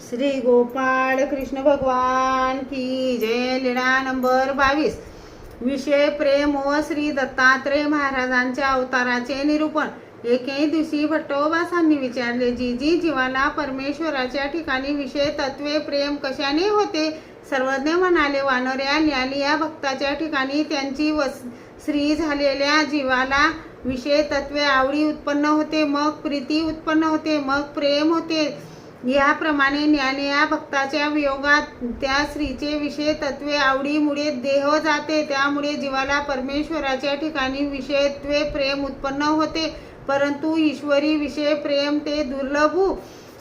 श्री गोपाळ कृष्ण भगवान की जय. लीळा नंबर 22. विषय प्रेम व श्री दत्तात्रय महाराजांच्या अवताराचे निरूपण. एके दिवशी भट्टोबासांनी विचारले, जी जीवाला परमेश्वराच्या ठिकाणी विषय तत्वे प्रेम कशाने होते? सर्वज्ञ म्हणाले, वानऱ्या न्याली या भक्ताच्या ठिकाणी त्यांची श्री झालेल्या जीवाला विषय तत्वे आवडी उत्पन्न होते, मग प्रीती उत्पन्न होते, मग प्रेम होते. याप्रमाणे ज्ञानिया भक्ताच्या वियोगात त्या स्त्रीचे विषय तत्वे आवडीमुळे देह जाते, त्यामुळे जीवाला परमेश्वराच्या ठिकाणी विषयत्वे प्रेम उत्पन्न होते, परंतु ईश्वरी विषय प्रेम ते दुर्लभू.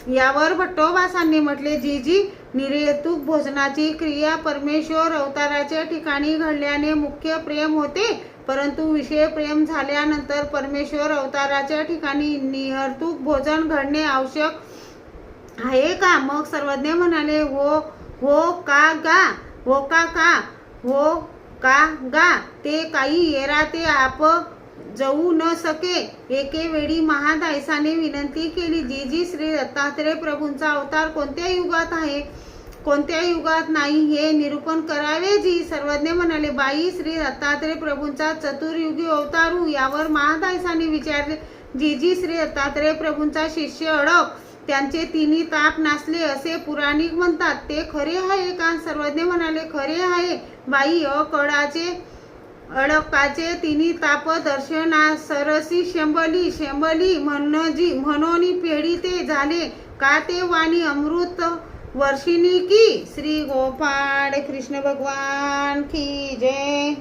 यावर भट्टोबासांनी म्हटले, जी निर्हेतुक भोजनाची क्रिया परमेश्वर अवताराच्या ठिकाणी घडल्याने मुख्य प्रेम होते, परंतु विषय प्रेम झाल्यानंतर परमेश्वर अवताराच्या ठिकाणी निहर्तुक भोजन घडणे आवश्यक आहे का? मग सर्वज्ञ म्हणाले, हो का गा ते काही येरा ते आप जाऊ न सके. एके वेळी महादायसाने विनंती केली, जी श्री दत्तात्रय प्रभूंचा अवतार कोणत्या युगात आहे, कोणत्या युगात नाही हे निरूपण करावे. जी सर्वज्ञ म्हणाले, बाई श्री दत्तात्रय प्रभूंचा चतुर्युगी अवतारू. यावर महादायसाने विचारले, जी श्री दत्तात्रय प्रभूंचा शिष्य अडक, त्यांचे तिन्ही ताप नासले असे पुराणिक म्हणतात, ते खरे आहे का? सर्वज्ञ म्हणाले, खरे आहे बाई. अडकाचे तिन्ही ताप दर्शना सरसी शेंबली म्हणून पेढी ते झाले का ते वाणी अमृत वर्षिणी की. श्री गोपाळ कृष्ण भगवान की जय.